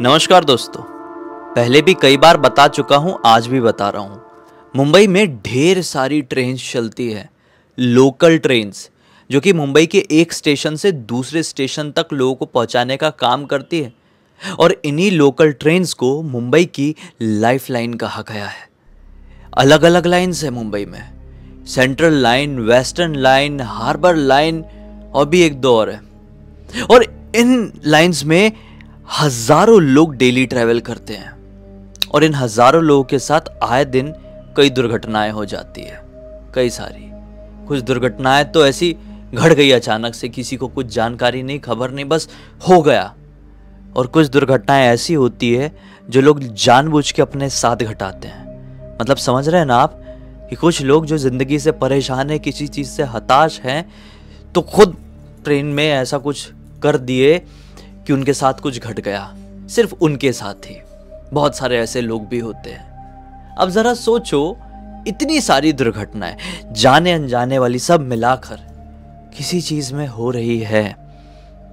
नमस्कार दोस्तों। पहले भी कई बार बता चुका हूं, आज भी बता रहा हूं। मुंबई में ढेर सारी ट्रेन्स चलती है, लोकल ट्रेन्स, जो कि मुंबई के एक स्टेशन से दूसरे स्टेशन तक लोगों को पहुंचाने का काम करती है। और इन्हीं लोकल ट्रेन्स को मुंबई की लाइफलाइन कहा गया है। अलग अलग लाइन्स है मुंबई में, central line, western line, harbour line और भी एक दो और है। और इन लाइन्स में हजारों लोग डेली ट्रैवल करते हैं और इन हजारों लोगों के साथ आए दिन कई दुर्घटनाएं हो जाती है। कई सारी, कुछ दुर्घटनाएं तो ऐसी घट गई अचानक से, किसी को कुछ जानकारी नहीं, खबर नहीं, बस हो गया। और कुछ दुर्घटनाएं ऐसी होती है जो लोग जानबूझ के अपने साथ घटाते हैं। मतलब समझ रहे हैं ना आप, कि कुछ लोग जो जिंदगी से परेशान है, किसी चीज से हताश हैं, तो खुद ट्रेन में ऐसा कुछ कर दिए कि उनके साथ कुछ घट गया। सिर्फ उनके साथ ही, बहुत सारे ऐसे लोग भी होते हैं। अब जरा सोचो, इतनी सारी दुर्घटनाएं जाने अनजाने वाली सब मिलाकर किसी चीज में हो रही है,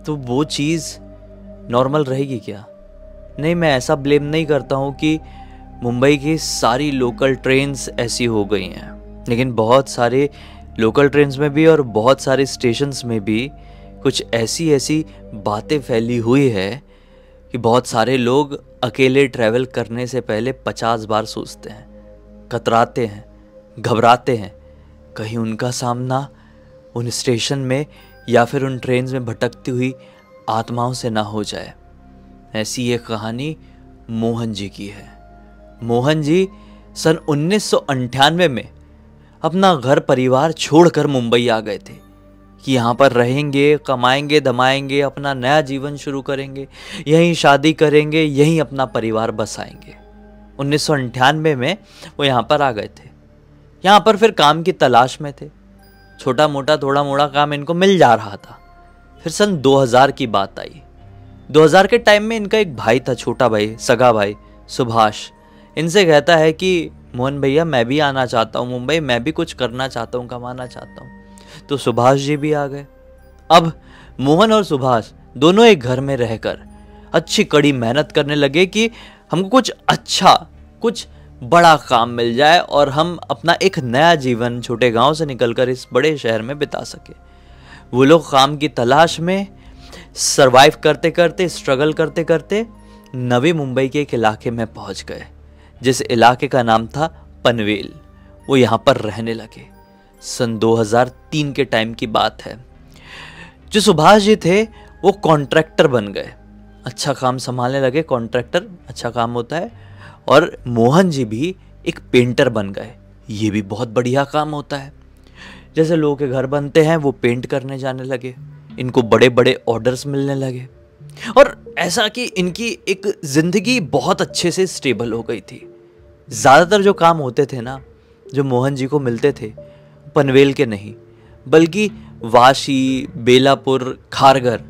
तो वो चीज नॉर्मल रहेगी क्या? नहीं, मैं ऐसा ब्लेम नहीं करता हूं कि मुंबई की सारी लोकल ट्रेन्स ऐसी हो गई हैं, लेकिन बहुत सारे लोकल ट्रेन्स में भी और बहुत सारे स्टेशंस में भी कुछ ऐसी ऐसी बातें फैली हुई है कि बहुत सारे लोग अकेले ट्रैवल करने से पहले 50 बार सोचते हैं, कतराते हैं, घबराते हैं, कहीं उनका सामना उन स्टेशन में या फिर उन ट्रेन्स में भटकती हुई आत्माओं से ना हो जाए। ऐसी एक कहानी मोहन जी की है। मोहन जी सन 1998 में अपना घर परिवार छोड़कर मुंबई आ गए थे कि यहाँ पर रहेंगे, कमाएंगे, धमाएंगे, अपना नया जीवन शुरू करेंगे, यहीं शादी करेंगे, यहीं अपना परिवार बसाएंगे। 1998 में वो यहाँ पर आ गए थे। यहाँ पर फिर काम की तलाश में थे। छोटा मोटा थोड़ा मोड़ा काम इनको मिल जा रहा था। फिर सन 2000 की बात आई। 2000 के टाइम में इनका एक भाई था, छोटा भाई, सगा भाई, सुभाष। इनसे कहता है कि मोहन भैया, मैं भी आना चाहता हूँ मुंबई, मैं भी कुछ करना चाहता हूँ, कमाना चाहता हूँ। तो सुभाष जी भी आ गए। अब मोहन और सुभाष दोनों एक घर में रहकर अच्छी कड़ी मेहनत करने लगे कि हमको कुछ अच्छा, कुछ बड़ा काम मिल जाए और हम अपना एक नया जीवन छोटे गांव से निकलकर इस बड़े शहर में बिता सके। वो लोग काम की तलाश में सरवाइव करते करते, स्ट्रगल करते करते नवी मुंबई के एक इलाके में पहुंच गए, जिस इलाके का नाम था पनवेल। वो यहाँ पर रहने लगे। सन 2003 के टाइम की बात है। जो सुभाष जी थे वो कॉन्ट्रैक्टर बन गए, अच्छा काम संभालने लगे। कॉन्ट्रैक्टर अच्छा काम होता है। और मोहन जी भी एक पेंटर बन गए, ये भी बहुत बढ़िया काम होता है। जैसे लोगों के घर बनते हैं, वो पेंट करने जाने लगे। इनको बड़े बड़े ऑर्डर्स मिलने लगे और ऐसा कि इनकी एक जिंदगी बहुत अच्छे से स्टेबल हो गई थी। ज़्यादातर जो काम होते थे ना, जो मोहन जी को मिलते थे, पनवेल के नहीं बल्कि वाशी, बेलापुर, खारघर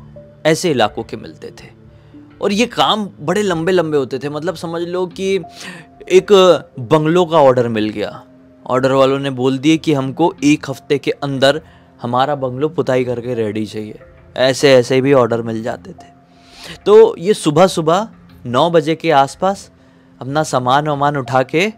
ऐसे इलाकों के मिलते थे। और ये काम बड़े लंबे लंबे होते थे। मतलब समझ लो कि एक बंगलों का ऑर्डर मिल गया। ऑर्डर वालों ने बोल दिए कि हमको 1 हफ्ते के अंदर हमारा बंगलो पुताई करके रेडी चाहिए। ऐसे ऐसे भी ऑर्डर मिल जाते थे। तो ये सुबह सुबह 9 बजे के आसपास अपना सामान वामान उठा के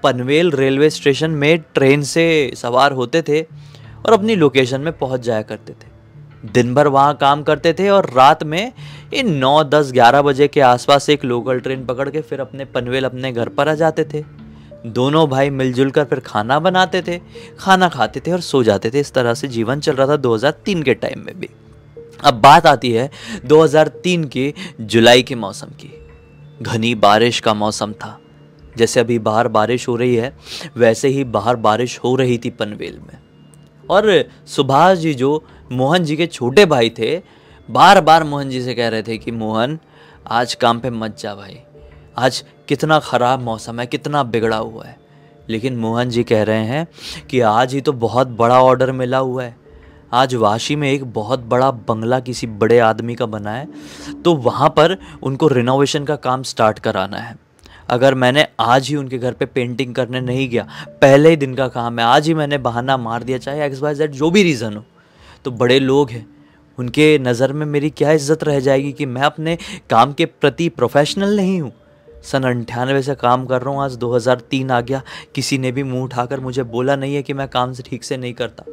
पनवेल रेलवे स्टेशन में ट्रेन से सवार होते थे और अपनी लोकेशन में पहुंच जाया करते थे। दिन भर वहाँ काम करते थे और रात में इन 9, 10, 11 बजे के आसपास एक लोकल ट्रेन पकड़ के फिर अपने पनवेल अपने घर पर आ जाते थे। दोनों भाई मिलजुल कर फिर खाना बनाते थे, खाना खाते थे और सो जाते थे। इस तरह से जीवन चल रहा था 2003 के टाइम में भी। अब बात आती है 2003 के जुलाई के मौसम की। घनी बारिश का मौसम था। जैसे अभी बाहर बारिश हो रही है, वैसे ही बाहर बारिश हो रही थी पनवेल में। और सुभाष जी, जो मोहन जी के छोटे भाई थे, बार बार मोहन जी से कह रहे थे कि मोहन, आज काम पे मत जा भाई, आज कितना ख़राब मौसम है, कितना बिगड़ा हुआ है। लेकिन मोहन जी कह रहे हैं कि आज ही तो बहुत बड़ा ऑर्डर मिला हुआ है। आज वाशी में एक बहुत बड़ा बंगला किसी बड़े आदमी का बना है, तो वहाँ पर उनको रिनोवेशन का काम स्टार्ट कराना है। अगर मैंने आज ही उनके घर पे पेंटिंग करने नहीं गया, पहले ही दिन का काम है, आज ही मैंने बहाना मार दिया, चाहे XYZ जो भी रीज़न हो, तो बड़े लोग हैं, उनके नज़र में मेरी क्या इज्जत रह जाएगी कि मैं अपने काम के प्रति प्रोफेशनल नहीं हूँ। सन 98 से काम कर रहा हूँ, आज 2003 आ गया, किसी ने भी मुंह उठाकर मुझे बोला नहीं है कि मैं काम से ठीक से नहीं करता।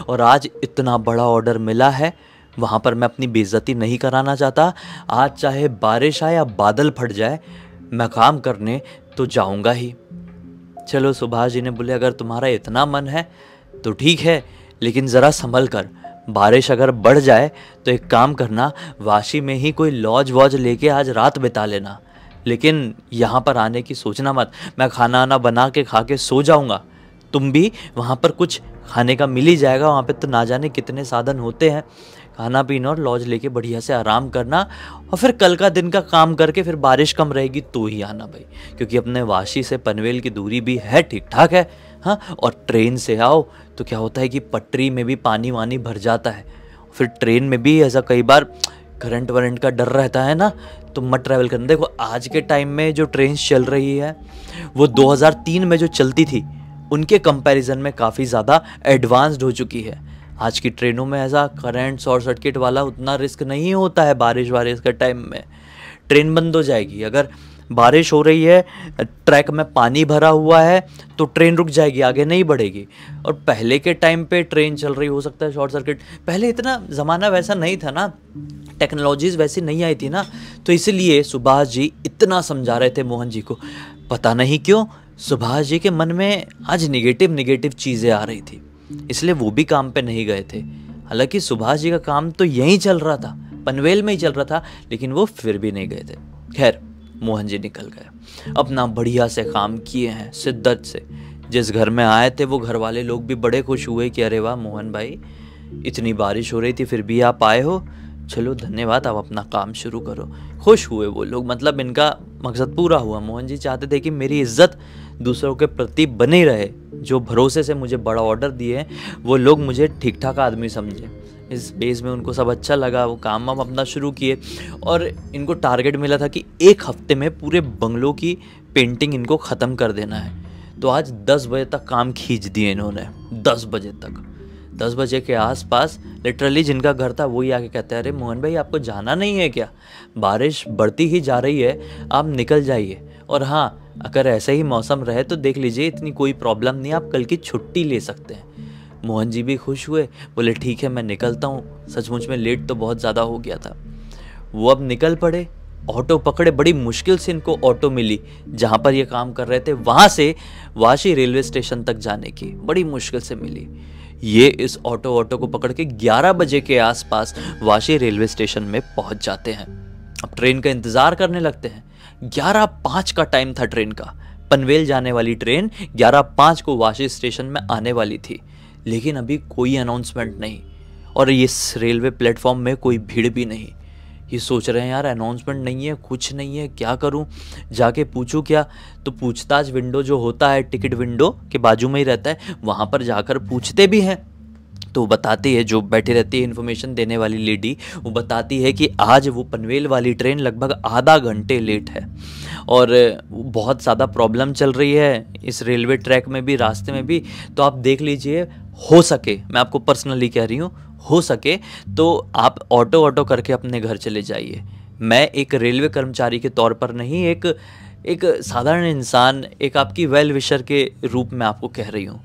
और आज इतना बड़ा ऑर्डर मिला है, वहाँ पर मैं अपनी बेइज्जती नहीं कराना चाहता। आज चाहे बारिश आए या बादल फट जाए, मैं काम करने तो जाऊँगा ही। चलो सुभाष जी ने बोले अगर तुम्हारा इतना मन है तो ठीक है, लेकिन ज़रा संभल कर, बारिश अगर बढ़ जाए तो एक काम करना, वाशी में ही कोई लॉज वॉज लेके आज रात बिता लेना, लेकिन यहाँ पर आने की सोचना मत। मैं खाना आना बना के खा के सो जाऊँगा, तुम भी वहाँ पर कुछ खाने का मिल ही जाएगा। वहाँ पे तो ना जाने कितने साधन होते हैं, खाना पीना और लॉज लेके बढ़िया से आराम करना, और फिर कल का दिन का काम करके फिर बारिश कम रहेगी तो ही आना भाई, क्योंकि अपने वाशी से पनवेल की दूरी भी है ठीक ठाक है। हाँ, और ट्रेन से आओ तो क्या होता है कि पटरी में भी पानी वानी भर जाता है, फिर ट्रेन में भी ऐसा कई बार करंट वरंट का डर रहता है ना, तो मत ट्रैवल करना। देखो आज के टाइम में जो ट्रेन चल रही है वो 2003 में जो चलती थी उनके कंपैरिजन में काफ़ी ज़्यादा एडवांस्ड हो चुकी है। आज की ट्रेनों में ऐसा करंट शॉर्ट सर्किट वाला उतना रिस्क नहीं होता है। बारिश वारिश के टाइम में ट्रेन बंद हो जाएगी, अगर बारिश हो रही है, ट्रैक में पानी भरा हुआ है तो ट्रेन रुक जाएगी, आगे नहीं बढ़ेगी। और पहले के टाइम पे ट्रेन चल रही, हो सकता है शॉर्ट सर्किट, पहले इतना ज़माना वैसा नहीं था ना, टेक्नोलॉजीज़ वैसी नहीं आई थी ना, तो इसलिए सुभाष जी इतना समझा रहे थे मोहन जी को। पता नहीं क्यों सुभाष जी के मन में आज निगेटिव चीज़ें आ रही थी, इसलिए वो भी काम पे नहीं गए थे। हालांकि सुभाष जी का काम तो यहीं चल रहा था, पनवेल में ही चल रहा था, लेकिन वो फिर भी नहीं गए थे। खैर मोहन जी निकल गए, अपना बढ़िया से काम किए हैं शिद्दत से। जिस घर में आए थे वो घर वाले लोग भी बड़े खुश हुए कि अरे वाह मोहन भाई, इतनी बारिश हो रही थी फिर भी आप आए हो, चलो धन्यवाद, आप अपना काम शुरू करो। खुश हुए वो लोग, मतलब इनका मकसद पूरा हुआ। मोहन जी चाहते थे कि मेरी इज्जत दूसरों के प्रति बनी रहे, जो भरोसे से मुझे बड़ा ऑर्डर दिए वो लोग मुझे ठीक ठाक आदमी समझे। इस बेस में उनको सब अच्छा लगा, वो काम वाम अपना शुरू किए, और इनको टारगेट मिला था कि 1 हफ्ते में पूरे बंगलों की पेंटिंग इनको ख़त्म कर देना है। तो आज 10 बजे तक काम खींच दिए इन्होंने, 10 बजे तक। 10 बजे के आसपास लिटरली जिनका घर था वही आके कहते हैं अरे मोहन भाई आपको जाना नहीं है क्या, बारिश बढ़ती ही जा रही है, आप निकल जाइए। और हाँ, अगर ऐसा ही मौसम रहे तो देख लीजिए, इतनी कोई प्रॉब्लम नहीं, आप कल की छुट्टी ले सकते हैं। मोहन जी भी खुश हुए, बोले ठीक है मैं निकलता हूँ, सचमुच में लेट तो बहुत ज़्यादा हो गया था। वो अब निकल पड़े, ऑटो पकड़े, बड़ी मुश्किल से इनको ऑटो मिली जहाँ पर ये काम कर रहे थे, वहाँ से वाशी रेलवे स्टेशन तक जाने की बड़ी मुश्किल से मिली। ये इस ऑटो को पकड़ के 11 बजे के आसपास वाशी रेलवे स्टेशन में पहुँच जाते हैं। अब ट्रेन का इंतज़ार करने लगते हैं। 11:05 का टाइम था ट्रेन का, पनवेल जाने वाली ट्रेन 11:05 को वाशी स्टेशन में आने वाली थी, लेकिन अभी कोई अनाउंसमेंट नहीं, और इस रेलवे प्लेटफॉर्म में कोई भीड़ भी नहीं। ये सोच रहे हैं यार अनाउंसमेंट नहीं है, कुछ नहीं है, क्या करूं, जाके पूछूं क्या। तो पूछताछ विंडो जो होता है टिकट विंडो के बाजू में ही रहता है, वहाँ पर जाकर पूछते भी हैं। तो बताती है, जो बैठी रहती है इन्फॉर्मेशन देने वाली लेडी, वो बताती है कि आज वो पनवेल वाली ट्रेन लगभग आधा घंटे लेट है, और बहुत ज़्यादा प्रॉब्लम चल रही है इस रेलवे ट्रैक में भी, रास्ते में भी। तो आप देख लीजिए, हो सके, मैं आपको पर्सनली कह रही हूँ, हो सके तो आप ऑटो करके अपने घर चले जाइए। मैं एक रेलवे कर्मचारी के तौर पर नहीं, एक साधारण इंसान, एक आपकी वेल विशर के रूप में आपको कह रही हूँ।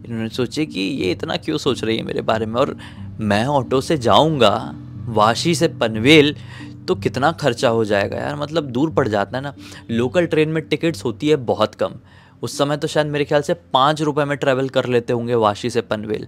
इन्होंने सोचे कि ये इतना क्यों सोच रही है मेरे बारे में, और मैं ऑटो से जाऊँगा वाशी से पनवेल तो कितना खर्चा हो जाएगा यार, मतलब दूर पड़ जाता है ना। लोकल ट्रेन में टिकट्स होती है बहुत कम, उस समय तो शायद मेरे ख्याल से 5 रुपये में ट्रैवल कर लेते होंगे वाशी से पनवेल,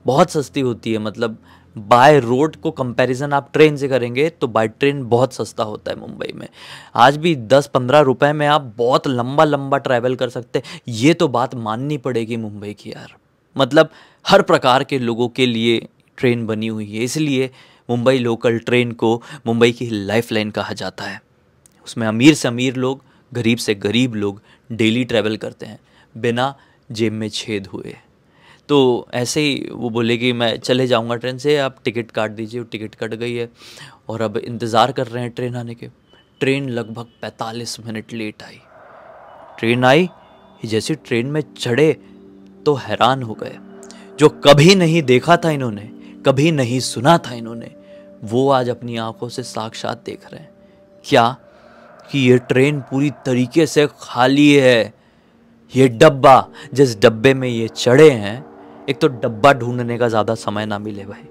बहुत सस्ती होती है। मतलब बाय रोड को कंपैरिजन आप ट्रेन से करेंगे तो बाय ट्रेन बहुत सस्ता होता है मुंबई में। आज भी 10-15 रुपए में आप बहुत लंबा ट्रैवल कर सकते हैं। ये तो बात माननी पड़ेगी मुंबई की यार, मतलब हर प्रकार के लोगों के लिए ट्रेन बनी हुई है, इसलिए मुंबई लोकल ट्रेन को मुंबई की लाइफलाइन कहा जाता है। उसमें अमीर से अमीर लोग, गरीब से गरीब लोग डेली ट्रैवल करते हैं बिना जेब में छेद हुए। तो ऐसे ही वो बोले कि मैं चले जाऊंगा ट्रेन से, आप टिकट काट दीजिए। वो टिकट कट गई है और अब इंतज़ार कर रहे हैं ट्रेन आने के। ट्रेन लगभग 45 मिनट लेट आई। ट्रेन आई, जैसे ट्रेन में चढ़े तो हैरान हो गए। जो कभी नहीं देखा था इन्होंने, कभी नहीं सुना था इन्होंने, वो आज अपनी आंखों से साक्षात देख रहे हैं क्या कि ये ट्रेन पूरी तरीके से खाली है। ये डब्बा, जिस डब्बे में ये चढ़े हैं, एक तो डब्बा ढूंढने का ज़्यादा समय ना मिले भाई,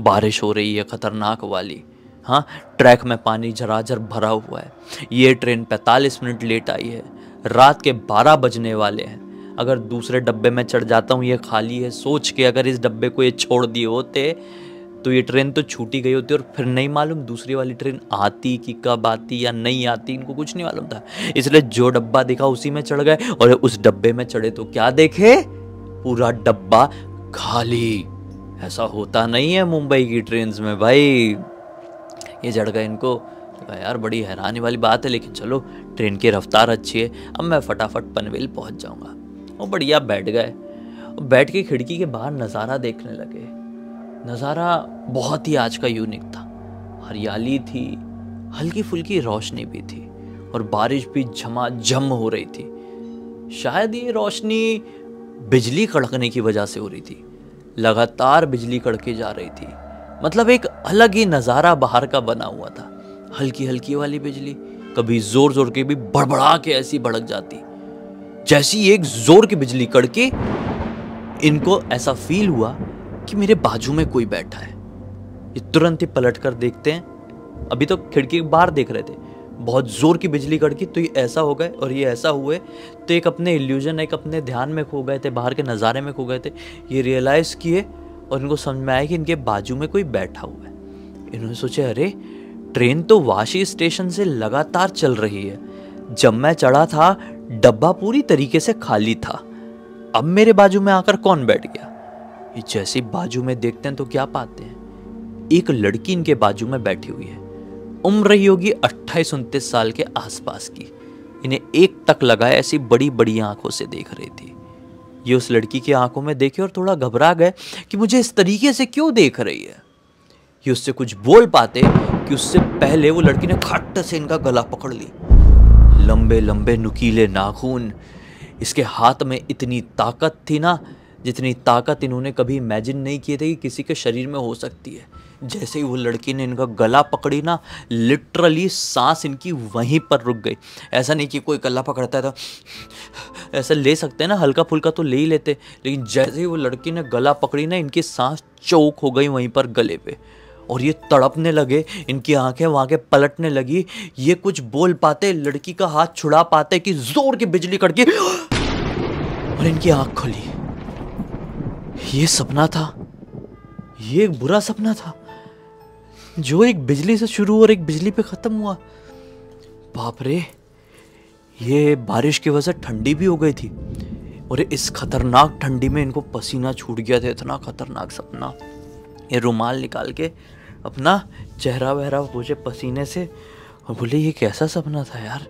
बारिश हो रही है खतरनाक वाली, हाँ, ट्रैक में पानी झराझर भरा हुआ है, ये ट्रेन 45 मिनट लेट आई है, रात के 12 बजने वाले हैं। अगर दूसरे डब्बे में चढ़ जाता हूँ, ये खाली है, सोच के अगर इस डब्बे को ये छोड़ दिए होते तो ये ट्रेन तो छूटी गई होती और फिर नहीं मालूम दूसरी वाली ट्रेन आती कि कब आती या नहीं आती, इनको कुछ नहीं मालूम था। इसलिए जो डब्बा दिखा उसी में चढ़ गए और उस डब्बे में चढ़े तो क्या देखे, पूरा डब्बा खाली। ऐसा होता नहीं है मुंबई की ट्रेन में भाई। ये चढ़ गए इनको तो यार बड़ी हैरानी वाली बात है, लेकिन चलो ट्रेन की रफ्तार अच्छी है, अब मैं फटाफट पनवेल पहुंच जाऊंगा। और बढ़िया बैठ गए, बैठ के खिड़की के बाहर नज़ारा देखने लगे। नज़ारा बहुत ही आज का यूनिक था, हरियाली थी, हल्की फुल्की रोशनी भी थी और बारिश भी झमाझम हो रही थी। शायद ये रोशनी बिजली कड़कने की वजह से हो रही थी, लगातार बिजली कड़के जा रही थी। मतलब एक अलग ही नज़ारा बाहर का बना हुआ था, हल्की हल्की वाली बिजली, कभी जोर जोर के भी बड़बड़ा के ऐसी भड़क जाती। जैसी एक जोर की बिजली कड़के इनको ऐसा फील हुआ कि मेरे बाजू में कोई बैठा है। ये तुरंत ही पलट कर देखते हैं, अभी तो खिड़की के बाहर देख रहे थे, बहुत जोर की बिजली कड़की तो ये ऐसा हो गए और ये ऐसा हुए तो एक अपने इल्यूजन, एक अपने ध्यान में खो गए थे, बाहर के नज़ारे में खो गए थे। ये रियलाइज़ किए और इनको समझ में आया कि इनके बाजू में कोई बैठा हुआ है। इन्होंने सोचे अरे ट्रेन तो वाशी स्टेशन से लगातार चल रही है, जब मैं चढ़ा था डब्बा पूरी तरीके से खाली था, अब मेरे बाजू में आकर कौन बैठ गया। ये जैसे बाजू में देखते हैं तो क्या पाते हैं, एक लड़की इनके बाजू में बैठी हुई है, उम्र रही होगी 28-29 साल के आसपास की। इन्हें एक तक लगा है, ऐसी बड़ी बड़ी आंखों से देख रही थी। ये उस लड़की की आंखों में देखे और थोड़ा घबरा गए कि मुझे इस तरीके से क्यों देख रही है। ये उससे कुछ बोल पाते कि उससे पहले वो लड़की ने खट से इनका गला पकड़ ली। लंबे लंबे नुकीले नाखून, इसके हाथ में इतनी ताकत थी ना, जितनी ताकत इन्होंने कभी इमेजिन नहीं किए थे कि किसी के शरीर में हो सकती है। जैसे ही वो लड़की ने इनका गला पकड़ी ना, लिटरली सांस इनकी वहीं पर रुक गई। ऐसा नहीं कि कोई गला पकड़ता है तो ऐसा ले सकते हैं ना, हल्का फुल्का तो ले ही लेते, लेकिन जैसे ही वो लड़की ने गला पकड़ी ना, इनकी सांस चौक हो गई वहीं पर गले पे और ये तड़पने लगे, इनकी आंखें वहाँ के पलटने लगी। ये कुछ बोल पाते, लड़की का हाथ छुड़ा पाते कि जोर की बिजली कड़की और इनकी आंख खुली। ये सपना था, ये एक बुरा सपना था जो एक बिजली से शुरू और एक बिजली पे खत्म हुआ। बाप रे, ये बारिश की वजह से ठंडी भी हो गई थी और इस खतरनाक ठंडी में इनको पसीना छूट गया था। इतना खतरनाक सपना। ये रुमाल निकाल के अपना चेहरा वहरा पोंछे पसीने से और बोले ये कैसा सपना था यार।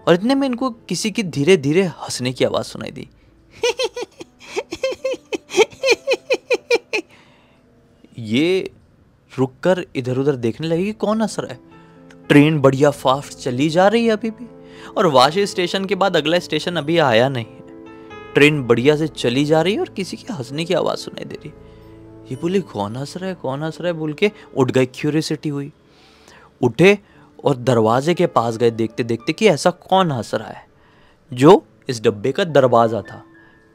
और इतने में इनको किसी की धीरे धीरे हंसने की आवाज़ सुनाई दी। ये रुककर इधर उधर देखने लगी कि कौन हंस रहा है। ट्रेन बढ़िया फास्ट चली जा रही है अभी भी, और वाशी स्टेशन के बाद अगला स्टेशन अभी आया नहीं है। ट्रेन बढ़िया से चली जा रही है और किसी की हंसने की आवाज़ सुनाई दे रही। ये बोले कौन हंस रहा है, कौन हंस रहा है बोल के उठ गए। क्यूरियोसिटी हुई, उठे और दरवाजे के पास गए देखते देखते कि ऐसा कौन हंस रहा है। जो इस डब्बे का दरवाज़ा था।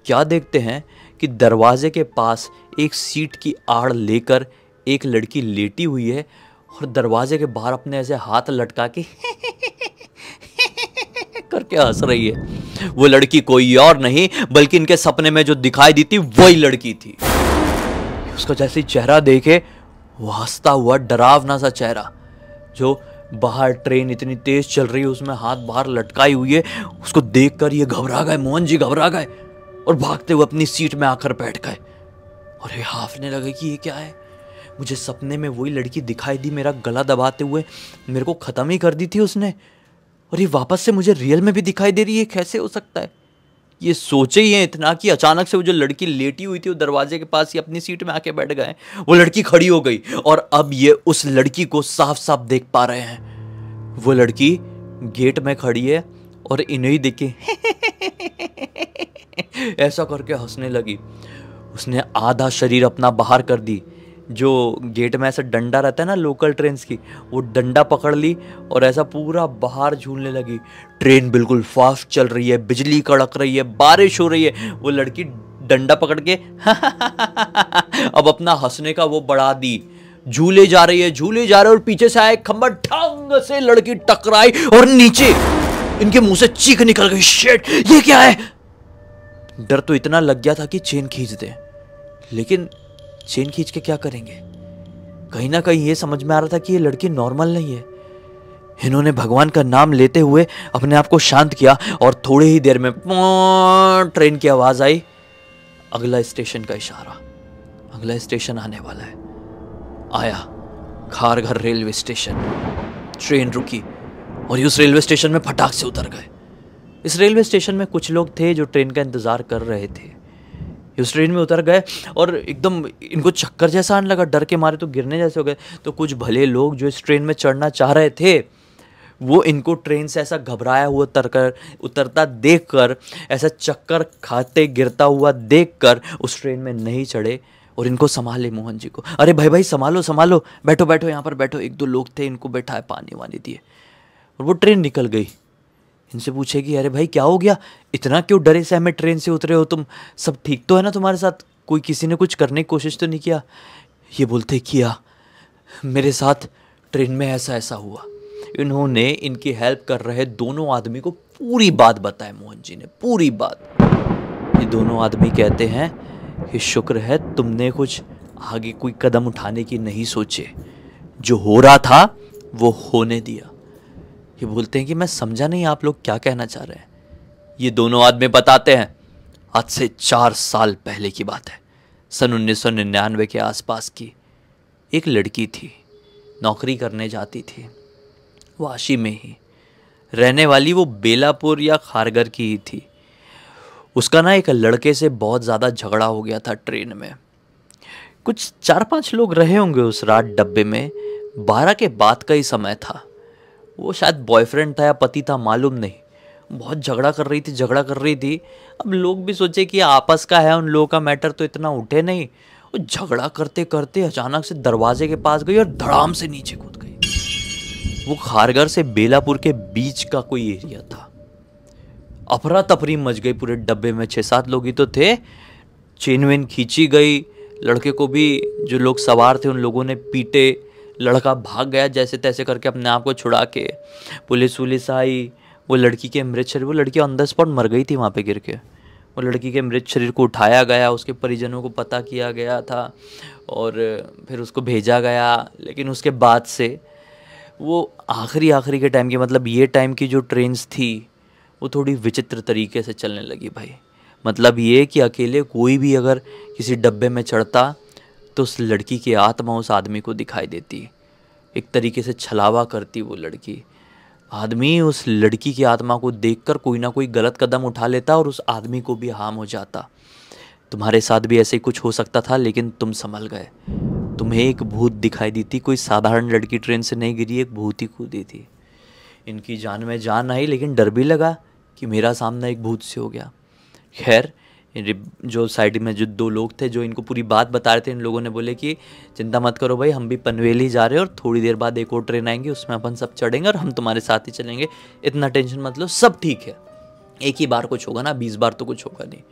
क्या देखते हैं कि दरवाजे के पास एक सीट की आड़ लेकर एक लड़की लेटी हुई है और दरवाजे के बाहर अपने ऐसे हाथ लटका के करके हंस रही है। वो लड़की कोई और नहीं बल्कि इनके सपने में जो दिखाई दी थी वही लड़की थी। उसका जैसे चेहरा देखे, वो हंसता हुआ डरावना सा चेहरा, जो बाहर ट्रेन इतनी तेज चल रही है उसमें हाथ बाहर लटकाई हुई है, उसको देखकर ये घबरा गए, मोहन जी घबरा गए और भागते हुए अपनी सीट में आकर बैठ गए। और ये हाफने लगे कि ये क्या है। मुझे सपने में वही लड़की दिखाई दी, मेरा गला दबाते हुए मेरे को ख़त्म ही कर दी थी उसने, और ये वापस से मुझे रियल में भी दिखाई दे रही है। कैसे हो सकता है। ये सोचे ही है इतना कि अचानक से वो जो लड़की लेटी हुई थी वो दरवाजे के पास ही अपनी सीट में आके बैठ गए। वो लड़की खड़ी हो गई और अब ये उस लड़की को साफ साफ देख पा रहे हैं। वो लड़की गेट में खड़ी है और इन्हें ही देखे ऐसा करके हंसने लगी। उसने आधा शरीर अपना बाहर कर दी, जो गेट में ऐसा डंडा रहता है ना लोकल ट्रेन्स की, वो डंडा पकड़ ली और ऐसा पूरा बाहर झूलने लगी। ट्रेन बिल्कुल फास्ट चल रही है, बिजली कड़क रही है, बारिश हो रही है। वो लड़की डंडा पकड़ के अब अपना हंसने का वो बढ़ा दी, झूले जा रही है, झूले जा रहे, और पीछे से आए खंबा, ठंग से लड़की टकराई और नीचे इनके मुंह से चीख निकल गई, शिट ये क्या है। डर तो इतना लग गया था कि चेन खींच दे, लेकिन चेन खींच के क्या करेंगे। कहीं ना कहीं ये समझ में आ रहा था कि ये लड़की नॉर्मल नहीं है। इन्होंने भगवान का नाम लेते हुए अपने आप को शांत किया और थोड़ी ही देर में ट्रेन की आवाज आई, अगला स्टेशन का इशारा, अगला स्टेशन आने वाला है। आया खारघर रेलवे स्टेशन। ट्रेन रुकी और उस रेलवे स्टेशन में फटाक से उतर गए। इस रेलवे स्टेशन में कुछ लोग थे जो ट्रेन का इंतजार कर रहे थे। उस ट्रेन में उतर गए और एकदम इनको चक्कर जैसा आने लगा, डर के मारे तो गिरने जैसे हो गए। तो कुछ भले लोग जो इस ट्रेन में चढ़ना चाह रहे थे, वो इनको ट्रेन से ऐसा घबराया हुआ उतरता देखकर, ऐसा चक्कर खाते गिरता हुआ देखकर उस ट्रेन में नहीं चढ़े और इनको संभाले मोहन जी को। अरे भाई भाई संभालो संभालो, बैठो बैठो यहाँ पर बैठो। एक दो लोग थे, इनको बैठाए, पानी वानी दिए और वो ट्रेन निकल गई। इनसे पूछेगी, अरे भाई क्या हो गया, इतना क्यों डरे से हमें ट्रेन से उतरे हो तुम, सब ठीक तो है ना तुम्हारे साथ, कोई किसी ने कुछ करने की कोशिश तो नहीं किया। ये बोलते किया, मेरे साथ ट्रेन में ऐसा ऐसा हुआ। इन्होंने इनकी हेल्प कर रहे दोनों आदमी को पूरी बात बताई, मोहन जी ने पूरी बात। ये दोनों आदमी कहते हैं कि शुक्र है तुमने कुछ आगे कोई कदम उठाने की नहीं सोचे, जो हो रहा था वो होने दिया। ये बोलते हैं कि मैं समझा नहीं आप लोग क्या कहना चाह रहे हैं। ये दोनों आदमी बताते हैं, आज से 4 साल पहले की बात है, सन 1999 के आसपास की। एक लड़की थी, नौकरी करने जाती थी, वाशी में ही रहने वाली, वो बेलापुर या खारघर की ही थी। उसका ना एक लड़के से बहुत ज़्यादा झगड़ा हो गया था ट्रेन में। कुछ 4-5 लोग रहे होंगे उस रात डब्बे में। 12 के बाद का ही समय था। वो शायद बॉयफ्रेंड था या पति था, मालूम नहीं। बहुत झगड़ा कर रही थी। अब लोग भी सोचे कि आपस का है, उन लोगों का मैटर तो इतना उठे नहीं। वो झगड़ा करते करते अचानक से दरवाजे के पास गई और धड़ाम से नीचे कूद गई। वो खारघर से बेलापुर के बीच का कोई एरिया था। अफरा तफरी मच गई पूरे डब्बे में, 6-7 लोग ही तो थे। चेन वेन खींची गई, लड़के को भी जो लोग सवार थे उन लोगों ने पीटे। लड़का भाग गया जैसे तैसे करके अपने आप को छुड़ा के। पुलिस आई, वो लड़की के मृत शरीर, वो लड़की ऑन द स्पॉट मर गई थी वहाँ पे गिर के। वो लड़की के मृत शरीर को उठाया गया, उसके परिजनों को पता किया गया था और फिर उसको भेजा गया। लेकिन उसके बाद से वो आखिरी के टाइम की, मतलब ये टाइम की जो ट्रेन्स थी वो थोड़ी विचित्र तरीके से चलने लगी भाई। मतलब ये कि अकेले कोई भी अगर किसी डब्बे में चढ़ता तो उस लड़की की आत्मा उस आदमी को दिखाई देती, एक तरीके से छलावा करती वो लड़की। आदमी उस लड़की की आत्मा को देखकर कोई ना कोई गलत कदम उठा लेता और उस आदमी को भी हार्म हो जाता। तुम्हारे साथ भी ऐसे ही कुछ हो सकता था, लेकिन तुम संभल गए। तुम्हें एक भूत दिखाई दी थी, कोई साधारण लड़की ट्रेन से नहीं गिरी, एक भूत ही कूदी थी। इनकी जान में जान आई, लेकिन डर भी लगा कि मेरा सामना एक भूत से हो गया। खैर, जो साइड में जो 2 लोग थे जो इनको पूरी बात बता रहे थे, इन लोगों ने बोले कि चिंता मत करो भाई, हम भी पनवेल ही जा रहे हैं और थोड़ी देर बाद एक और ट्रेन आएंगी, उसमें अपन सब चढ़ेंगे और हम तुम्हारे साथ ही चलेंगे, इतना टेंशन मत लो, सब ठीक है। एक ही बार कुछ होगा ना, 20 बार तो कुछ होगा नहीं।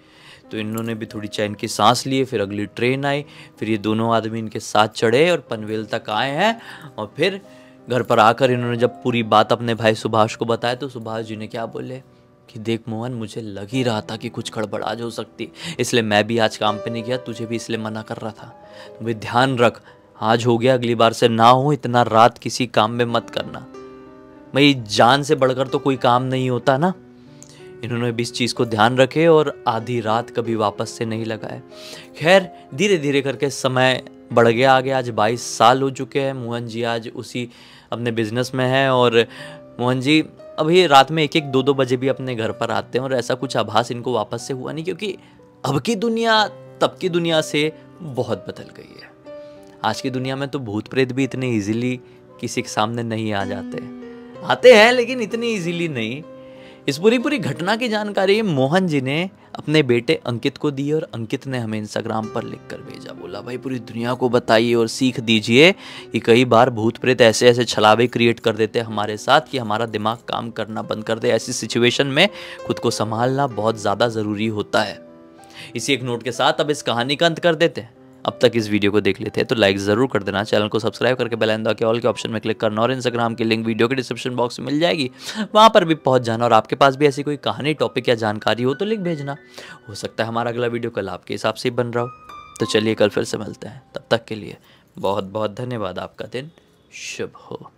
तो इन्होंने भी थोड़ी चैन की सांस लिए। फिर अगली ट्रेन आई, फिर ये दोनों आदमी इनके साथ चढ़े और पनवेल तक आए हैं। और फिर घर पर आकर इन्होंने जब पूरी बात अपने भाई सुभाष को बताया तो सुभाष जी ने क्या बोले कि देख मोहन, मुझे लग ही रहा था कि कुछ गड़बड़ाहट हो सकती, इसलिए मैं भी आज काम पे नहीं गया, तुझे भी इसलिए मना कर रहा था। तुम भी ध्यान रख, आज हो गया, अगली बार से ना हो, इतना रात किसी काम में मत करना। भाई जान से बढ़कर तो कोई काम नहीं होता ना। इन्होंने भी इस चीज़ को ध्यान रखे और आधी रात कभी वापस से नहीं लगाए। खैर, धीरे धीरे करके समय बढ़ गया आगे। आज 22 साल हो चुके हैं। मोहन जी आज उसी अपने बिजनेस में हैं और मोहन जी अभी रात में 1-1, 2-2 बजे भी अपने घर पर आते हैं और ऐसा कुछ आभास इनको वापस से हुआ नहीं, क्योंकि अब की दुनिया तब की दुनिया से बहुत बदल गई है। आज की दुनिया में तो भूत प्रेत भी इतने इजीली किसी के सामने नहीं आ जाते, आते हैं लेकिन इतनी इजीली नहीं। इस पूरी घटना की जानकारी मोहन जी ने अपने बेटे अंकित को दी और अंकित ने हमें इंस्टाग्राम पर लिख कर भेजा। बोला भाई पूरी दुनिया को बताइए और सीख दीजिए कि कई बार भूत प्रेत ऐसे ऐसे छलावे क्रिएट कर देते हैं हमारे साथ कि हमारा दिमाग काम करना बंद कर दे। ऐसी सिचुएशन में खुद को संभालना बहुत ज़्यादा ज़रूरी होता है। इसी एक नोट के साथ अब इस कहानी का अंत कर देते हैं। अब तक इस वीडियो को देख लेते हैं तो लाइक ज़रूर कर देना, चैनल को सब्सक्राइब करके बेल आइकन दबा के ऑल के ऑप्शन में क्लिक करना और इंस्टाग्राम की लिंक वीडियो के डिस्क्रिप्शन बॉक्स में मिल जाएगी, वहाँ पर भी पहुँच जाना। और आपके पास भी ऐसी कोई कहानी, टॉपिक या जानकारी हो तो लिंक भेजना। हो सकता है हमारा अगला वीडियो कल आपके हिसाब से ही बन रहा हो। तो चलिए कल फिर से मिलते हैं, तब तक के लिए बहुत बहुत धन्यवाद। आपका दिन शुभ हो।